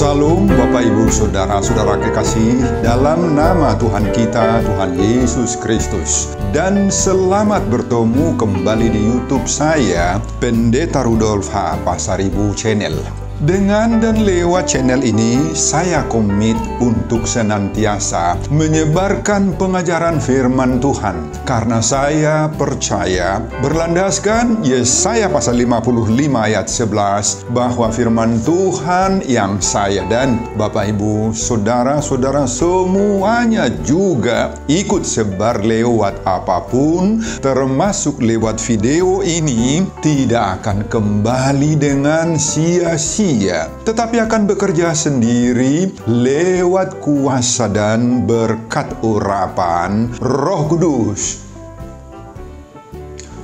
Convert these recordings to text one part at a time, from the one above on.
Salam Bapak Ibu Saudara-saudara kekasih dalam nama Tuhan kita, Tuhan Yesus Kristus. Dan selamat bertemu kembali di YouTube saya, Pendeta Rudolf H. Pasaribu Channel. Dengan dan lewat channel ini, saya komit untuk senantiasa menyebarkan pengajaran firman Tuhan. Karena saya percaya, berlandaskan Yesaya pasal 55 ayat 11, bahwa firman Tuhan yang saya dan Bapak Ibu, saudara-saudara semuanya juga ikut sebar lewat apapun, termasuk lewat video ini, tidak akan kembali dengan sia-sia, tetapi akan bekerja sendiri lewat kuasa dan berkat urapan Roh Kudus.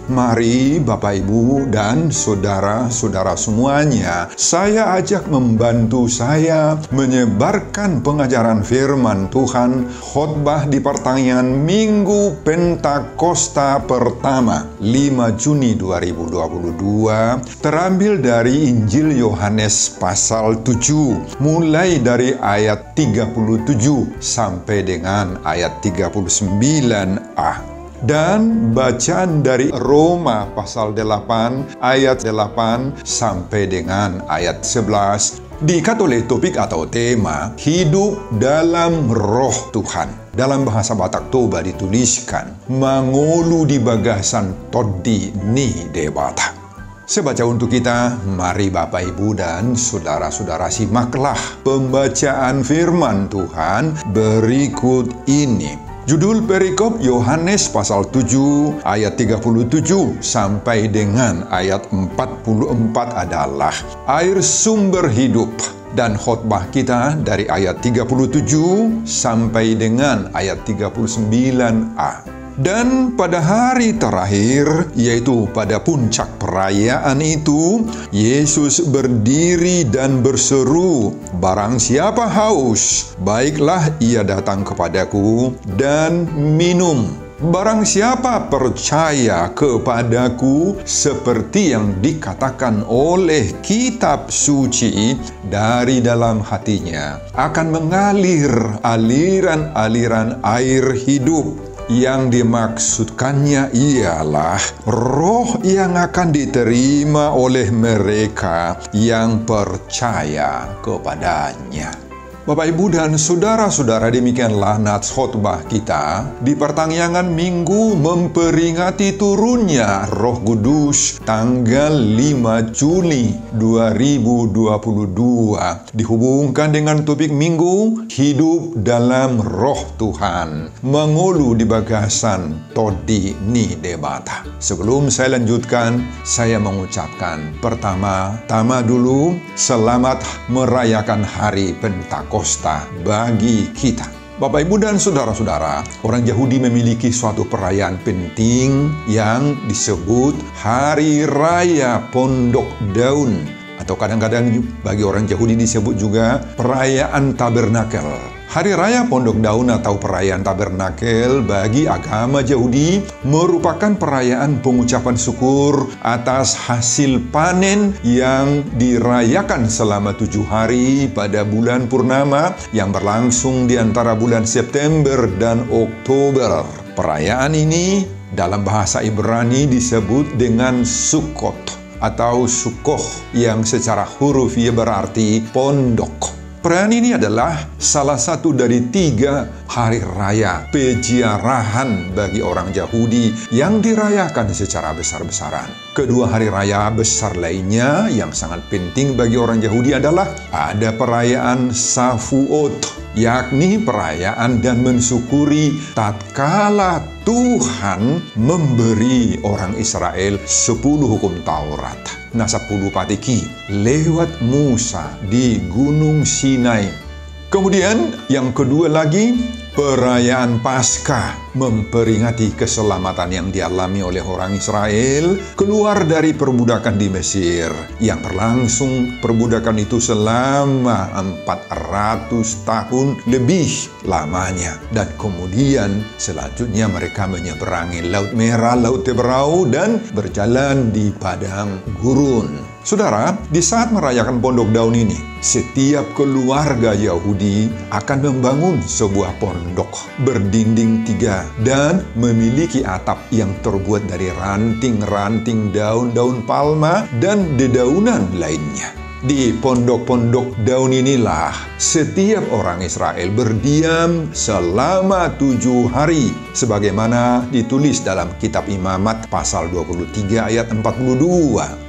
Mari Bapak Ibu dan saudara-saudara semuanya, saya ajak membantu saya menyebarkan pengajaran firman Tuhan, khotbah di pertengahan Minggu Pentakosta pertama 5 Juni 2022, terambil dari Injil Yohanes pasal 7, mulai dari ayat 37 sampai dengan ayat 39a. Dan bacaan dari Roma pasal 8 ayat 8 sampai dengan ayat 11 diikat oleh topik atau tema hidup dalam roh Tuhan. Dalam bahasa Batak Toba dituliskan mangolu di bagasan todi ni debata. Saya baca untuk kita, mari Bapak Ibu dan saudara-saudara simaklah pembacaan firman Tuhan berikut ini. Judul perikop Yohanes pasal 7 ayat 37 sampai dengan ayat 44 adalah air sumber hidup. Dan khotbah kita dari ayat 37 sampai dengan ayat 39a. Dan pada hari terakhir, yaitu pada puncak perayaan itu, Yesus berdiri dan berseru, "Barang siapa haus, baiklah ia datang kepadaku dan minum. Barang siapa percaya kepadaku, seperti yang dikatakan oleh kitab suci, dari dalam hatinya akan mengalir aliran-aliran air hidup." Yang dimaksudkannya ialah roh yang akan diterima oleh mereka yang percaya kepadanya. Bapak, Ibu, dan saudara-saudara, demikianlah nats khotbah kita di pertengahan minggu memperingati turunnya Roh Kudus tanggal 5 Juni 2022. Dihubungkan dengan topik minggu hidup dalam roh Tuhan, mangolu di bagasan todi ni debata. Sebelum saya lanjutkan, saya mengucapkan pertama-tama dulu selamat merayakan hari Pentakosta bagi kita. Bapak, Ibu, dan saudara-saudara, orang Yahudi memiliki suatu perayaan penting yang disebut Hari Raya Pondok Daun, atau kadang-kadang bagi orang Yahudi disebut juga perayaan Tabernakel. Hari Raya Pondok Daun atau perayaan Tabernakel bagi agama Yahudi merupakan perayaan pengucapan syukur atas hasil panen yang dirayakan selama 7 hari pada bulan purnama yang berlangsung di antara bulan September dan Oktober. Perayaan ini dalam bahasa Ibrani disebut dengan Sukkot atau Sukoh, yang secara hurufiah berarti pondok. Perayaan ini adalah salah satu dari 3 hari raya peziarahan bagi orang Yahudi yang dirayakan secara besar-besaran. Kedua hari raya besar lainnya yang sangat penting bagi orang Yahudi adalah ada perayaan Shavuot, yakni perayaan dan mensyukuri tatkala Tuhan memberi orang Israel 10 hukum Taurat, nah 10 patiki, lewat Musa di Gunung Sinai. Kemudian yang kedua lagi, perayaan Paskah, memperingati keselamatan yang dialami oleh orang Israel keluar dari perbudakan di Mesir, yang berlangsung perbudakan itu selama 400 tahun lebih lamanya. Dan kemudian selanjutnya mereka menyeberangi Laut Merah, Laut Teberau, dan berjalan di padang gurun. Saudara, di saat merayakan Pondok Daun ini, setiap keluarga Yahudi akan membangun sebuah pondok berdinding 3 dan memiliki atap yang terbuat dari ranting-ranting daun-daun palma dan dedaunan lainnya. Di pondok-pondok daun inilah setiap orang Israel berdiam selama 7 hari, sebagaimana ditulis dalam kitab Imamat pasal 23 ayat 42.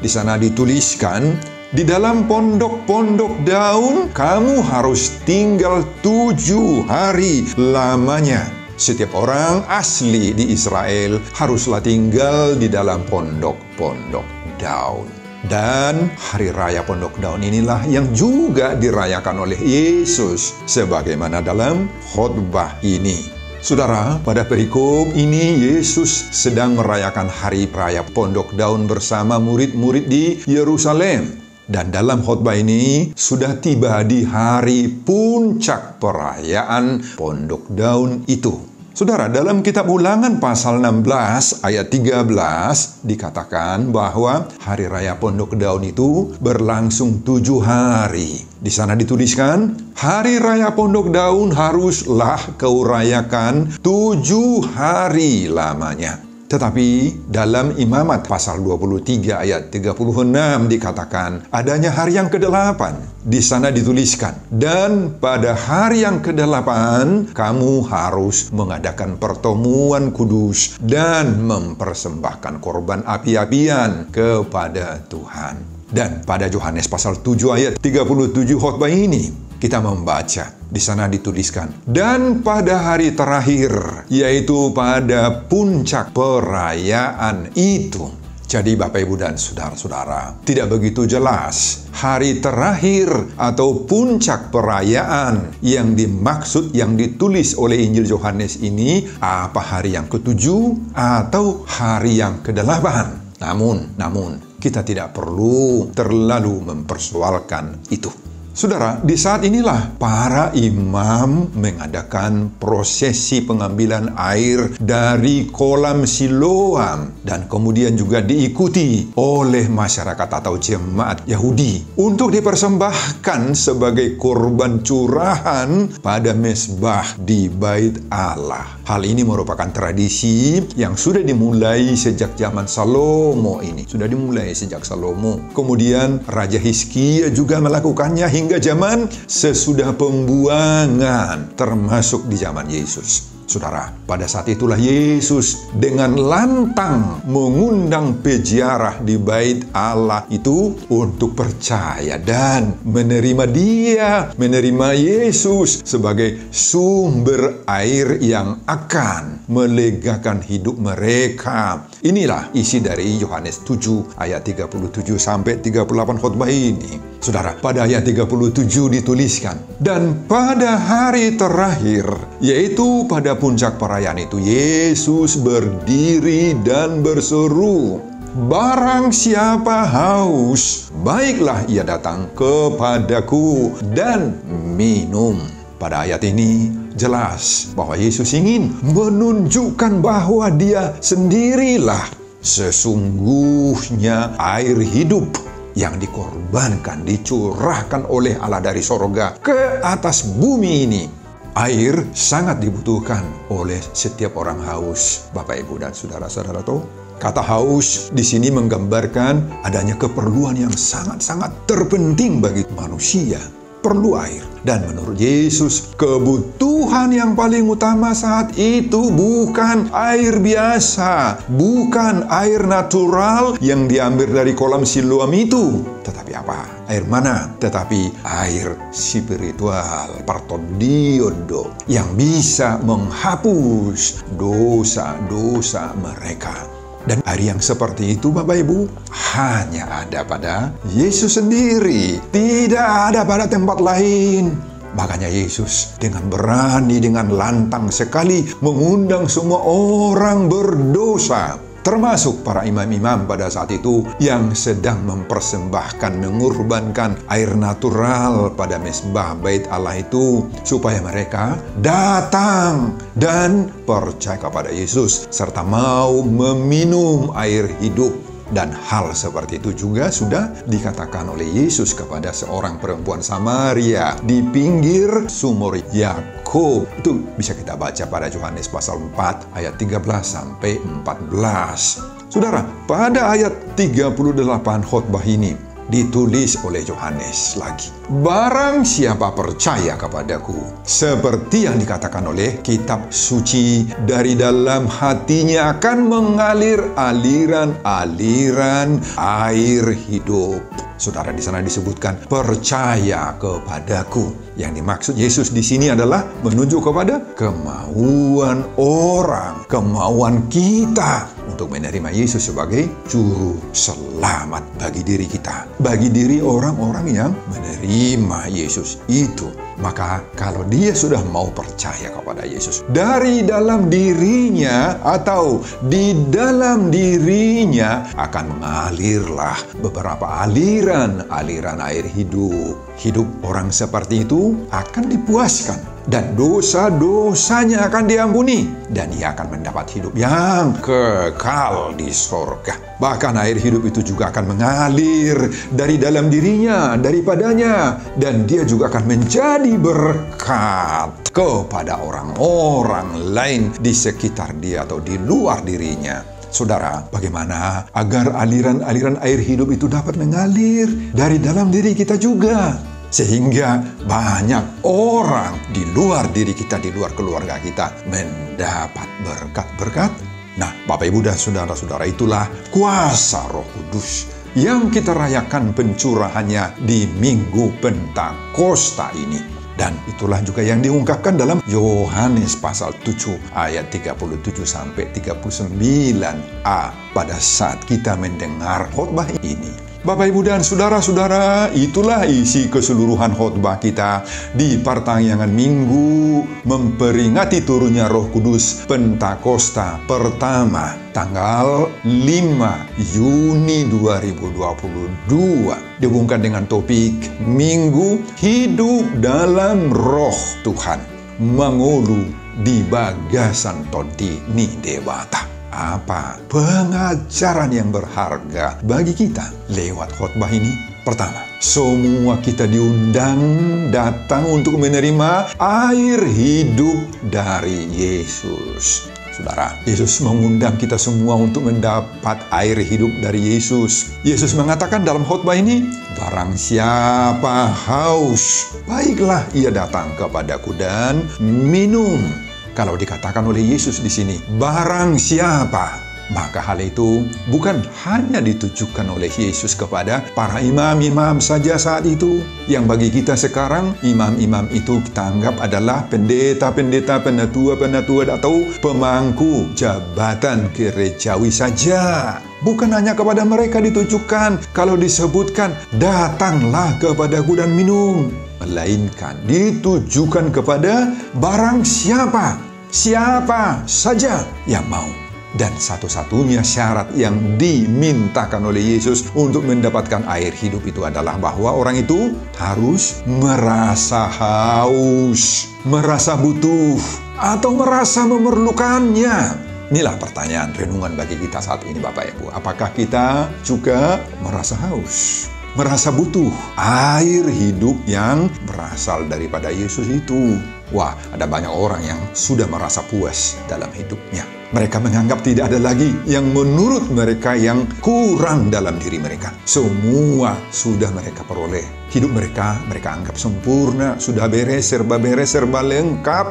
Di sana dituliskan, di dalam pondok-pondok daun kamu harus tinggal 7 hari lamanya. Setiap orang asli di Israel haruslah tinggal di dalam pondok-pondok daun. Dan hari raya Pondok Daun inilah yang juga dirayakan oleh Yesus sebagaimana dalam khotbah ini. Saudara, pada perikop ini Yesus sedang merayakan hari raya Pondok Daun bersama murid-murid di Yerusalem. Dan dalam khotbah ini sudah tiba di hari puncak perayaan Pondok Daun itu. Saudara, dalam kitab Ulangan pasal 16 ayat 13 dikatakan bahwa hari raya Pondok Daun itu berlangsung 7 hari. Di sana dituliskan, hari raya Pondok Daun haruslah kau rayakan 7 hari lamanya. Tetapi dalam Imamat pasal 23 ayat 36 dikatakan adanya hari yang ke-8. Di sana dituliskan, dan pada hari yang ke-8 kamu harus mengadakan pertemuan kudus dan mempersembahkan korban api-apian kepada Tuhan. Dan pada Yohanes pasal 7 ayat 37 khotbah ini kita membaca, di sana dituliskan, dan pada hari terakhir, yaitu pada puncak perayaan itu. Jadi Bapak, Ibu, dan saudara-saudara, tidak begitu jelas hari terakhir atau puncak perayaan yang dimaksud, yang ditulis oleh Injil Yohanes ini, apa hari yang ke-7 atau hari yang ke-8. Namun, kita tidak perlu terlalu mempersoalkan itu. Saudara, di saat inilah para imam mengadakan prosesi pengambilan air dari kolam Siloam dan kemudian juga diikuti oleh masyarakat atau jemaat Yahudi untuk dipersembahkan sebagai korban curahan pada mezbah di Bait Allah. Hal ini merupakan tradisi yang sudah dimulai sejak zaman Salomo ini. Sudah dimulai sejak Salomo. Kemudian Raja Hizkia juga melakukannya hingga zaman sesudah pembuangan, termasuk di zaman Yesus. Saudara, pada saat itulah Yesus dengan lantang mengundang peziarah di Bait Allah itu untuk percaya dan menerima Yesus sebagai sumber air yang akan melegakan hidup mereka. Inilah isi dari Yohanes 7 ayat 37 sampai 38 khotbah ini. Saudara, pada ayat 37 dituliskan, dan pada hari terakhir, yaitu pada puncak perayaan itu, Yesus berdiri dan berseru, barang siapa haus, baiklah ia datang kepadaku dan minum. Pada ayat ini jelas bahwa Yesus ingin menunjukkan bahwa Dia sendirilah sesungguhnya air hidup yang dikorbankan, dicurahkan oleh Allah dari sorga ke atas bumi ini. Air sangat dibutuhkan oleh setiap orang haus. Bapak, Ibu, dan saudara-saudara tahu, kata haus di sini menggambarkan adanya keperluan yang sangat-sangat terpenting bagi manusia. Perlu air. Dan menurut Yesus, kebutuhan yang paling utama saat itu bukan air biasa, bukan air natural yang diambil dari kolam Siloam itu. Tetapi apa? Air mana? Tetapi air spiritual, partodiodo, yang bisa menghapus dosa-dosa mereka. Dan air yang seperti itu, Bapak Ibu, hanya ada pada Yesus sendiri. Tidak ada pada tempat lain. Makanya Yesus dengan berani, dengan lantang sekali mengundang semua orang berdosa, termasuk para imam-imam pada saat itu yang sedang mempersembahkan, mengorbankan air natural pada mezbah Bait Allah itu, supaya mereka datang dan percaya kepada Yesus serta mau meminum air hidup. Dan hal seperti itu juga sudah dikatakan oleh Yesus kepada seorang perempuan Samaria di pinggir sumur Yakub. Itu bisa kita baca pada Yohanes pasal 4 ayat 13 sampai 14. Saudara, pada ayat 38 khotbah ini ditulis oleh Yohanes lagi. Barang siapa percaya kepadaku, seperti yang dikatakan oleh kitab suci, dari dalam hatinya akan mengalir aliran-aliran air hidup. Saudara, di sana disebutkan percaya kepadaku. Yang dimaksud Yesus di sini adalah menuju kepada kemauan orang, kemauan kita untuk menerima Yesus sebagai juru selamat bagi diri kita, bagi diri orang-orang yang menerima Yesus itu. Maka kalau dia sudah mau percaya kepada Yesus, dari dalam dirinya atau di dalam dirinya akan mengalirlah beberapa aliran air hidup. Hidup orang seperti itu akan dipuaskan dan dosa-dosanya akan diampuni, dan ia akan mendapat hidup yang kekal di sorga. Bahkan air hidup itu juga akan mengalir dari dalam dirinya, daripadanya, dan dia juga akan menjadi berkat kepada orang-orang lain di sekitar dia atau di luar dirinya. Saudara, bagaimana agar aliran-aliran air hidup itu dapat mengalir dari dalam diri kita juga, sehingga banyak orang di luar diri kita, di luar keluarga kita mendapat berkat-berkat? Nah, Bapak Ibu dan saudara-saudara, itulah kuasa Roh Kudus yang kita rayakan pencurahannya di Minggu Pentakosta ini. Dan itulah juga yang diungkapkan dalam Yohanes pasal 7 ayat 37 sampai 39a pada saat kita mendengar khotbah ini. Bapak, Ibu, dan saudara-saudara, itulah isi keseluruhan khotbah kita di pertengahan minggu memperingati turunnya Roh Kudus Pentakosta pertama tanggal 5 Juni 2022, dihubungkan dengan topik Minggu Hidup dalam Roh Tuhan, mengulu di bagasan todi ni debata. Apa pengajaran yang berharga bagi kita lewat khotbah ini? Pertama, semua kita diundang datang untuk menerima air hidup dari Yesus. Saudara, Yesus mengundang kita semua untuk mendapat air hidup dari Yesus. Yesus mengatakan dalam khotbah ini, barang siapa haus, baiklah ia datang kepadaku dan minum. Kalau dikatakan oleh Yesus di sini, barang siapa, maka hal itu bukan hanya ditujukan oleh Yesus kepada para imam-imam saja saat itu. Yang bagi kita sekarang, imam-imam itu kita anggap adalah pendeta-pendeta, penatua-penatua atau pemangku jabatan gerejawi saja. Bukan hanya kepada mereka ditujukan kalau disebutkan, datanglah kepadaku dan minum. Melainkan ditujukan kepada barang siapa saja yang mau. Dan satu-satunya syarat yang dimintakan oleh Yesus untuk mendapatkan air hidup itu adalah bahwa orang itu harus merasa haus, merasa butuh, atau merasa memerlukannya. Inilah pertanyaan renungan bagi kita saat ini, Bapak Ibu. Apakah kita juga merasa haus, merasa butuh air hidup yang berasal daripada Yesus itu? Wah, ada banyak orang yang sudah merasa puas dalam hidupnya. Mereka menganggap tidak ada lagi yang menurut mereka yang kurang dalam diri mereka. Semua sudah mereka peroleh. Hidup mereka anggap sempurna, sudah beres, serba lengkap.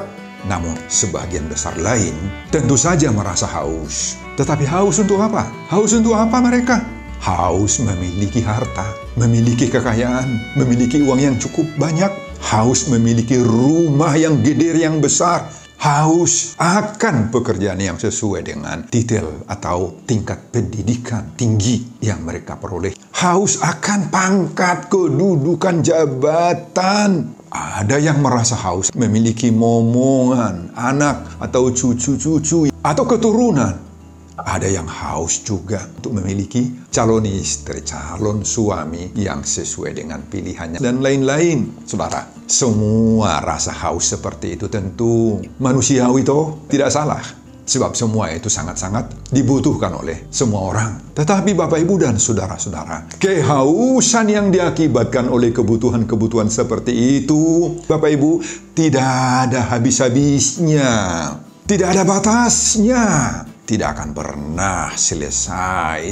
Namun sebagian besar lain tentu saja merasa haus. Tetapi haus untuk apa? Haus untuk apa mereka? Haus memiliki harta, memiliki kekayaan, memiliki uang yang cukup banyak, haus memiliki rumah yang gede, yang besar, haus akan pekerjaan yang sesuai dengan titel atau tingkat pendidikan tinggi yang mereka peroleh, haus akan pangkat, kedudukan, jabatan. Ada yang merasa haus memiliki momongan, anak atau cucu-cucu atau keturunan. Ada yang haus juga untuk memiliki calon istri, calon suami yang sesuai dengan pilihannya, dan lain-lain. Saudara, semua rasa haus seperti itu tentu manusiawi toh, tidak salah. Sebab semua itu sangat-sangat dibutuhkan oleh semua orang. Tetapi Bapak, Ibu, dan saudara-saudara, kehausan yang diakibatkan oleh kebutuhan-kebutuhan seperti itu, Bapak, Ibu, tidak ada habis-habisnya. Tidak ada batasnya. Tidak akan pernah selesai.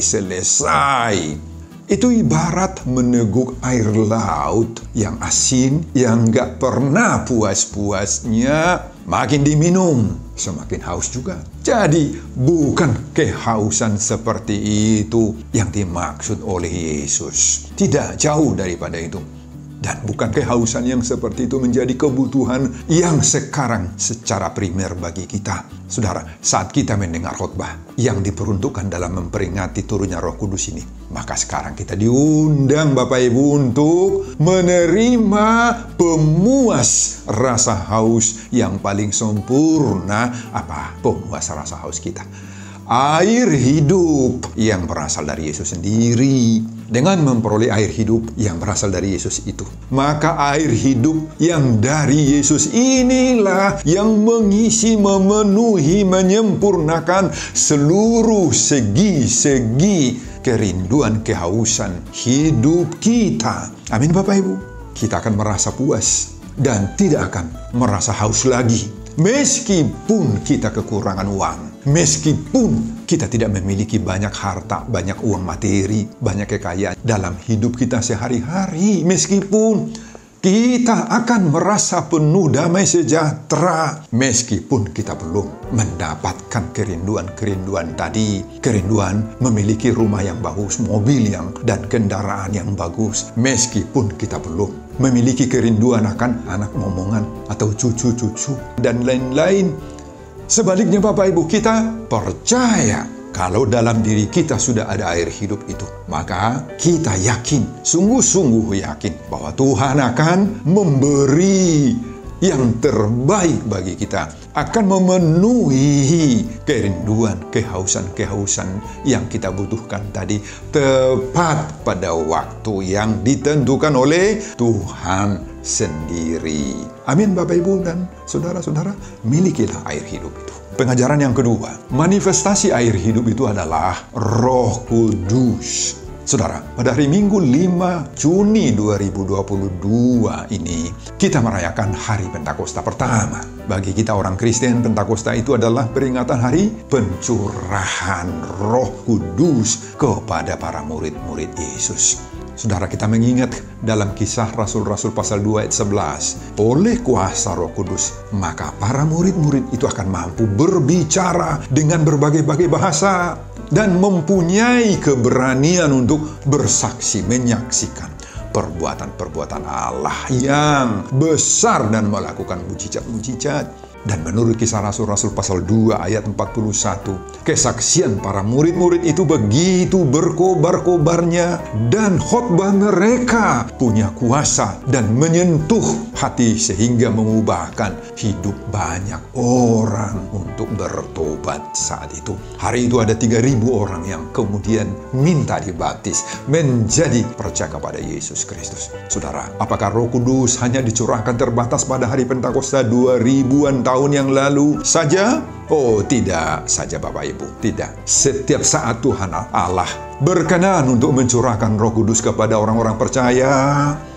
Itu ibarat meneguk air laut yang asin, yang gak pernah puas-puasnya. Makin diminum, semakin haus juga. Jadi, bukan kehausan seperti itu yang dimaksud oleh Yesus. Tidak jauh daripada itu. Dan bukan kehausan yang seperti itu menjadi kebutuhan yang sekarang secara primer bagi kita. Saudara, saat kita mendengar khotbah yang diperuntukkan dalam memperingati turunnya Roh Kudus ini, maka sekarang kita diundang, Bapak Ibu, untuk menerima pemuas rasa haus yang paling sempurna. Apa pemuas rasa haus kita? Air hidup yang berasal dari Yesus sendiri. Dengan memperoleh air hidup yang berasal dari Yesus itu, maka air hidup yang dari Yesus inilah yang mengisi, memenuhi, menyempurnakan seluruh segi-segi kerinduan, kehausan hidup kita. Amin, Bapak Ibu. Kita akan merasa puas dan tidak akan merasa haus lagi. Meskipun kita kekurangan uang, meskipun kita tidak memiliki banyak harta, banyak uang materi, banyak kekayaan dalam hidup kita sehari-hari, meskipun kita akan merasa penuh damai sejahtera, meskipun kita belum mendapatkan kerinduan-kerinduan tadi, kerinduan memiliki rumah yang bagus, mobil dan kendaraan yang bagus, meskipun kita belum memiliki kerinduan akan anak momongan atau cucu-cucu dan lain-lain. Sebaliknya, Bapak Ibu, kita percaya kalau dalam diri kita sudah ada air hidup itu, maka kita yakin, sungguh-sungguh yakin bahwa Tuhan akan memberi yang terbaik bagi kita, akan memenuhi kerinduan, kehausan yang kita butuhkan tadi tepat pada waktu yang ditentukan oleh Tuhan sendiri. Amin, Bapak Ibu dan saudara-saudara, milikilah air hidup itu. Pengajaran yang kedua, manifestasi air hidup itu adalah Roh Kudus. Saudara, pada hari Minggu 5 Juni 2022 ini, kita merayakan hari Pentakosta pertama. Bagi kita orang Kristen, Pentakosta itu adalah peringatan hari pencurahan Roh Kudus kepada para murid-murid Yesus. Saudara, kita mengingat dalam Kisah Rasul-Rasul pasal 2 ayat 11, oleh kuasa Roh Kudus, maka para murid-murid itu akan mampu berbicara dengan berbagai-bagai bahasa dan mempunyai keberanian untuk bersaksi, menyaksikan perbuatan-perbuatan Allah yang besar dan melakukan mujizat-mujizat. Dan menurut Kisah Rasul-Rasul pasal 2 ayat 41, kesaksian para murid-murid itu begitu berkobar-kobarnya dan khotbah mereka punya kuasa dan menyentuh hati sehingga mengubahkan hidup banyak orang untuk bertobat saat itu. Hari itu ada 3.000 orang yang kemudian minta dibaptis menjadi percaya kepada Yesus Kristus. Saudara, apakah Roh Kudus hanya dicurahkan terbatas pada hari Pentakosta 2000-an tahun yang lalu saja? Oh, tidak saja, Bapak Ibu. Tidak. Setiap saat Tuhan Allah berkenan untuk mencurahkan Roh Kudus kepada orang-orang percaya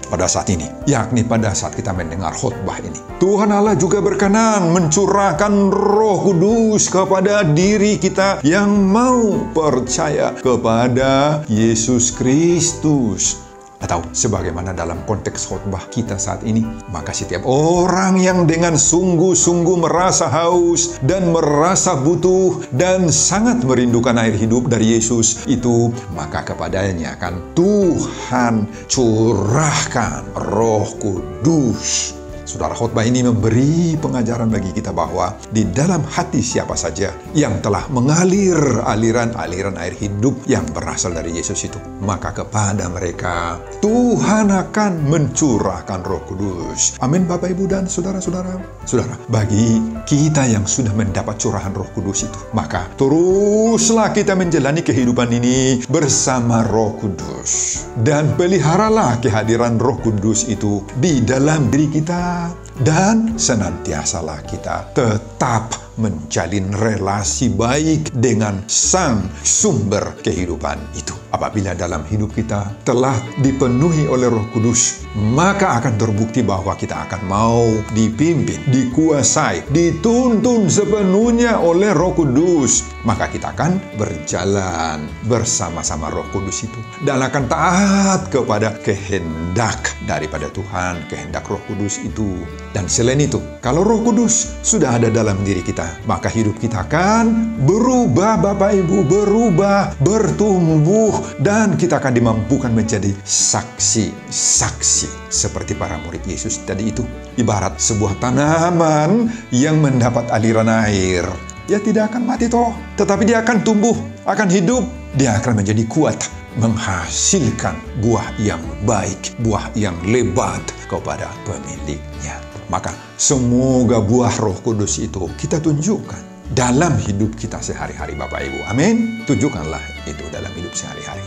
pada saat ini, yakni pada saat kita mendengar khotbah ini. Tuhan Allah juga berkenan mencurahkan Roh Kudus kepada diri kita yang mau percaya kepada Yesus Kristus. Atau sebagaimana dalam konteks khotbah kita saat ini, maka setiap orang yang dengan sungguh-sungguh merasa haus dan merasa butuh dan sangat merindukan air hidup dari Yesus itu, maka kepadanya akan Tuhan curahkan Roh Kudus. Saudara, khotbah ini memberi pengajaran bagi kita bahwa di dalam hati siapa saja yang telah mengalir aliran-aliran air hidup yang berasal dari Yesus itu, maka kepada mereka Tuhan akan mencurahkan Roh Kudus. Amin, Bapak, Ibu, dan saudara-saudara. Saudara, bagi kita yang sudah mendapat curahan Roh Kudus itu, maka teruslah kita menjalani kehidupan ini bersama Roh Kudus. Dan peliharalah kehadiran Roh Kudus itu di dalam diri kita. Dan senantiasalah kita tetap menjalin relasi baik dengan Sang Sumber kehidupan itu. Apabila dalam hidup kita telah dipenuhi oleh Roh Kudus, maka akan terbukti bahwa kita akan mau dipimpin, dikuasai, dituntun sepenuhnya oleh Roh Kudus. Maka kita akan berjalan bersama-sama Roh Kudus itu dan akan taat kepada kehendak daripada Tuhan, kehendak Roh Kudus itu. Dan selain itu, kalau Roh Kudus sudah ada dalam diri kita, maka hidup kita akan berubah, Bapak Ibu, berubah, bertumbuh, dan kita akan dimampukan menjadi saksi-saksi seperti para murid Yesus tadi itu. Ibarat sebuah tanaman yang mendapat aliran air. Dia tidak akan mati toh, tetapi dia akan tumbuh, akan hidup. Dia akan menjadi kuat, menghasilkan buah yang baik, buah yang lebat kepada pemiliknya. Maka semoga buah Roh Kudus itu kita tunjukkan dalam hidup kita sehari-hari, Bapak Ibu. Amin. Tunjukkanlah itu dalam hidup sehari-hari.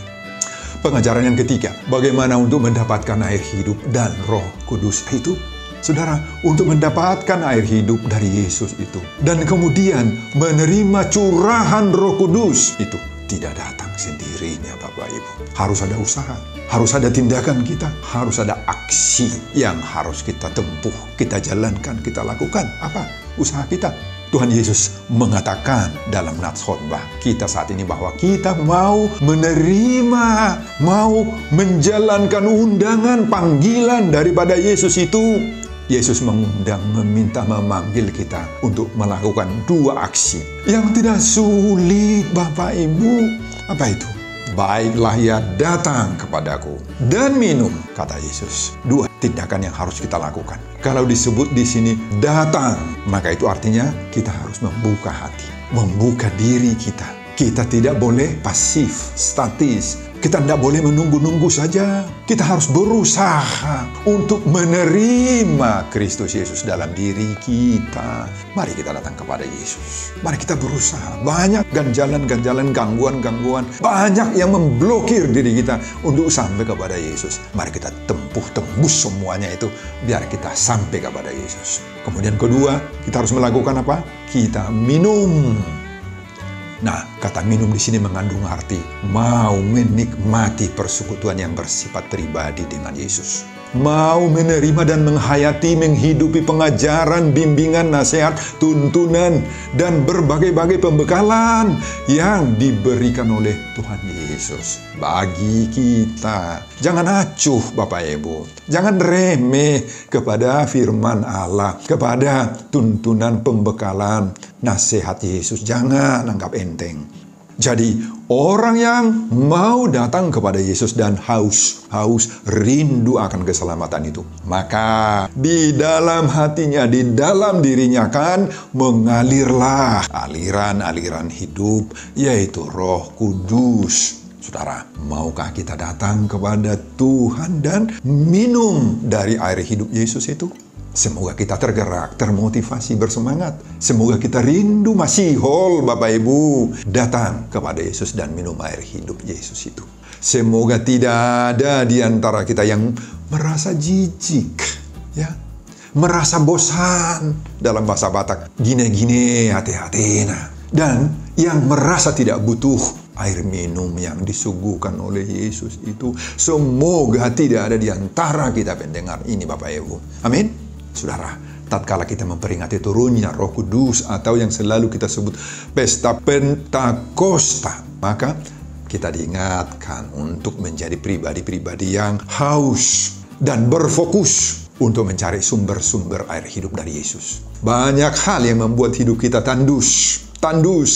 Pengajaran yang ketiga, bagaimana untuk mendapatkan air hidup dan Roh Kudus itu? Saudara, untuk mendapatkan air hidup dari Yesus itu, dan kemudian menerima curahan Roh Kudus itu, tidak datang sendirinya, Bapak Ibu. Harus ada usaha, harus ada tindakan kita, harus ada aksi yang harus kita tempuh, kita jalankan, kita lakukan. Apa? Usaha kita. Tuhan Yesus mengatakan dalam nats khotbah kita saat ini bahwa kita mau menerima, mau menjalankan undangan, panggilan daripada Yesus itu. Yesus mengundang, meminta, memanggil kita untuk melakukan dua aksi yang tidak sulit, Bapak Ibu. Apa itu? Baiklah ia datang kepadaku dan minum, kata Yesus. Dua tindakan yang harus kita lakukan. Kalau disebut di sini datang, maka itu artinya kita harus membuka hati, membuka diri kita. Kita tidak boleh pasif, statis. Kita tidak boleh menunggu-nunggu saja. Kita harus berusaha untuk menerima Kristus Yesus dalam diri kita. Mari kita datang kepada Yesus. Mari kita berusaha. Banyak ganjalan-ganjalan, gangguan-gangguan. Banyak yang memblokir diri kita untuk sampai kepada Yesus. Mari kita tempuh, tembus semuanya itu biar kita sampai kepada Yesus. Kemudian kedua, kita harus melakukan apa? Kita minum. Nah, kata minum di sini mengandung arti mau menikmati persekutuan yang bersifat pribadi dengan Yesus. Mau menerima dan menghayati, menghidupi pengajaran, bimbingan, nasihat, tuntunan, dan berbagai-bagai pembekalan yang diberikan oleh Tuhan Yesus bagi kita. Jangan acuh, Bapak Ibu. Jangan remeh kepada firman Allah, kepada tuntunan pembekalan, nasihat Yesus. Jangan anggap enteng. Jadi, orang yang mau datang kepada Yesus dan haus rindu akan keselamatan itu, maka di dalam hatinya, di dalam dirinya akan mengalirlah aliran-aliran hidup, yaitu Roh Kudus. Saudara, maukah kita datang kepada Tuhan dan minum dari air hidup Yesus itu? Semoga kita tergerak, termotivasi, bersemangat. Semoga kita rindu masihol, Bapak Ibu, datang kepada Yesus dan minum air hidup Yesus itu. Semoga tidak ada di antara kita yang merasa jijik, ya, merasa bosan, dalam bahasa Batak, gine-gine, hati-hatina, dan yang merasa tidak butuh air minum yang disuguhkan oleh Yesus itu. Semoga tidak ada di antara kita pendengar ini, Bapak Ibu. Amin. Saudara, tatkala kita memperingati turunnya Roh Kudus atau yang selalu kita sebut pesta Pentakosta, maka kita diingatkan untuk menjadi pribadi-pribadi yang haus dan berfokus untuk mencari sumber-sumber air hidup dari Yesus. Banyak hal yang membuat hidup kita tandus,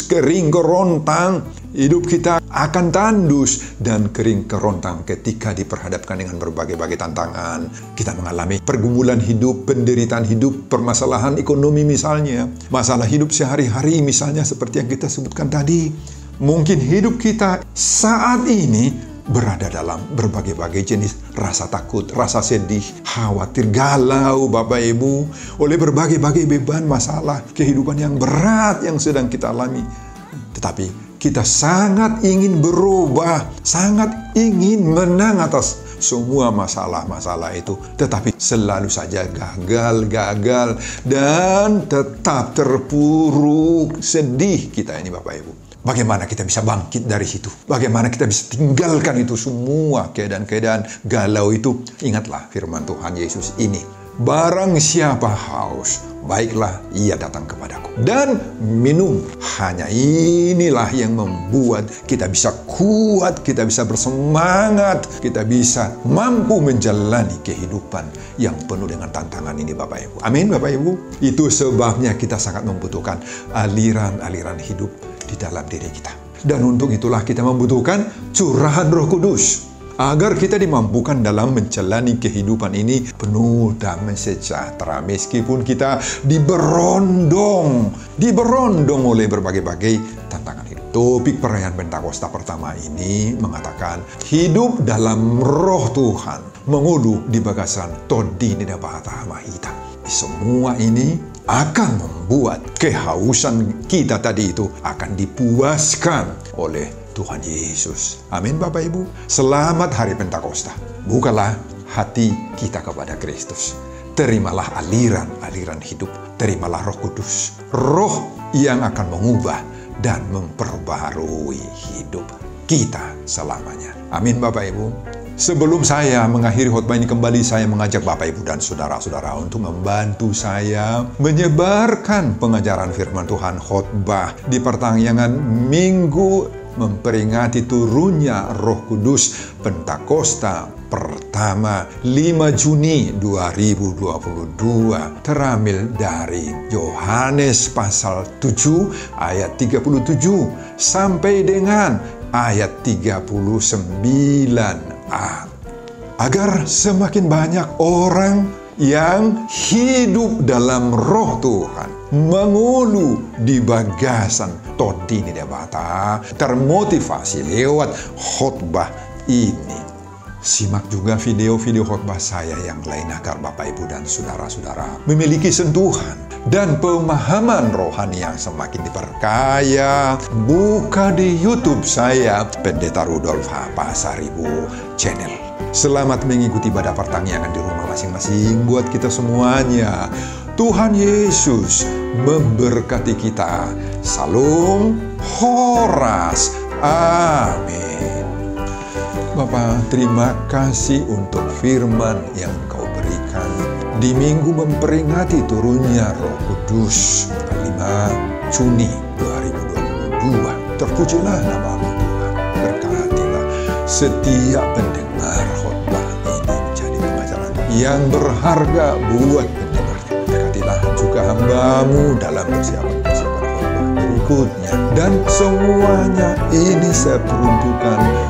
kering, kerontang. Hidup kita akan tandus dan kering kerontang ketika diperhadapkan dengan berbagai-bagai tantangan. Kita mengalami pergumulan hidup, penderitaan hidup, permasalahan ekonomi misalnya, masalah hidup sehari-hari misalnya seperti yang kita sebutkan tadi. Mungkin hidup kita saat ini berada dalam berbagai-bagai jenis rasa takut, rasa sedih, khawatir, galau, Bapak Ibu, oleh berbagai-bagai beban masalah kehidupan yang berat yang sedang kita alami. Tetapi kita sangat ingin berubah, sangat ingin menang atas semua masalah-masalah itu. Tetapi selalu saja gagal, dan tetap terpuruk, sedih kita ini Bapak Ibu. Bagaimana kita bisa bangkit dari situ? Bagaimana kita bisa tinggalkan itu semua keadaan-keadaan galau itu? Ingatlah firman Tuhan Yesus ini. Barang siapa haus, baiklah ia datang kepadaku dan minum. Hanya inilah yang membuat kita bisa kuat, kita bisa bersemangat, kita bisa mampu menjalani kehidupan yang penuh dengan tantangan ini Bapak Ibu. Amin Bapak Ibu. Itu sebabnya kita sangat membutuhkan aliran-aliran hidup di dalam diri kita. Dan untuk itulah kita membutuhkan curahan Roh Kudus, agar kita dimampukan dalam menjalani kehidupan ini penuh damai sejahtera. Meskipun kita diberondong oleh berbagai-bagai tantangan hidup. Topik perayaan Pentakosta pertama ini mengatakan hidup dalam Roh Tuhan, mengulu di bagasan Todi Nida Bahata Mahita. Semua ini akan membuat kehausan kita tadi itu akan dipuaskan oleh Tuhan Yesus. Amin Bapak Ibu. Selamat Hari Pentakosta. Bukalah hati kita kepada Kristus. Terimalah aliran-aliran hidup. Terimalah Roh Kudus. Roh yang akan mengubah dan memperbarui hidup kita selamanya. Amin Bapak Ibu. Sebelum saya mengakhiri khotbah ini kembali, saya mengajak Bapak Ibu dan saudara-saudara untuk membantu saya menyebarkan pengajaran firman Tuhan khotbah di pertengahan minggu memperingati turunnya Roh Kudus Pentakosta pertama 5 Juni 2022, terambil dari Yohanes pasal 7 ayat 37 sampai dengan ayat 39a. Agar semakin banyak orang yang hidup dalam Roh Tuhan, mengulu di bagasan Todi Nida Bahata, termotivasi lewat khotbah ini. Simak juga video-video khotbah saya yang lain agar Bapak Ibu dan saudara-saudara memiliki sentuhan dan pemahaman rohani yang semakin diperkaya. Buka di YouTube saya, Pendeta Rudolf H. Pasaribu Channel. Selamat mengikuti ibadah pertanian di rumah masing-masing buat kita semuanya. Tuhan Yesus memberkati kita. Salam Horas. Amin. Bapak, terima kasih untuk firman yang Kau berikan di minggu memperingati turunnya Roh Kudus 5 Juni 2022. Terpujilah nama-Mu Tuhan. Berkatilah setiap pendengar khotbah ini menjadi pengajaran yang berharga buat pendengar. Berkatilah juga hamba-Mu dalam persiapan khotbah berikutnya. Dan semuanya ini saya peruntukkan demi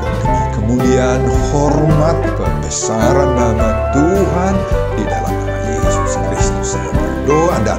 kemuliaan, hormat, pembesaran nama Tuhan di dalam nama Yesus Kristus. Saya berdoa dan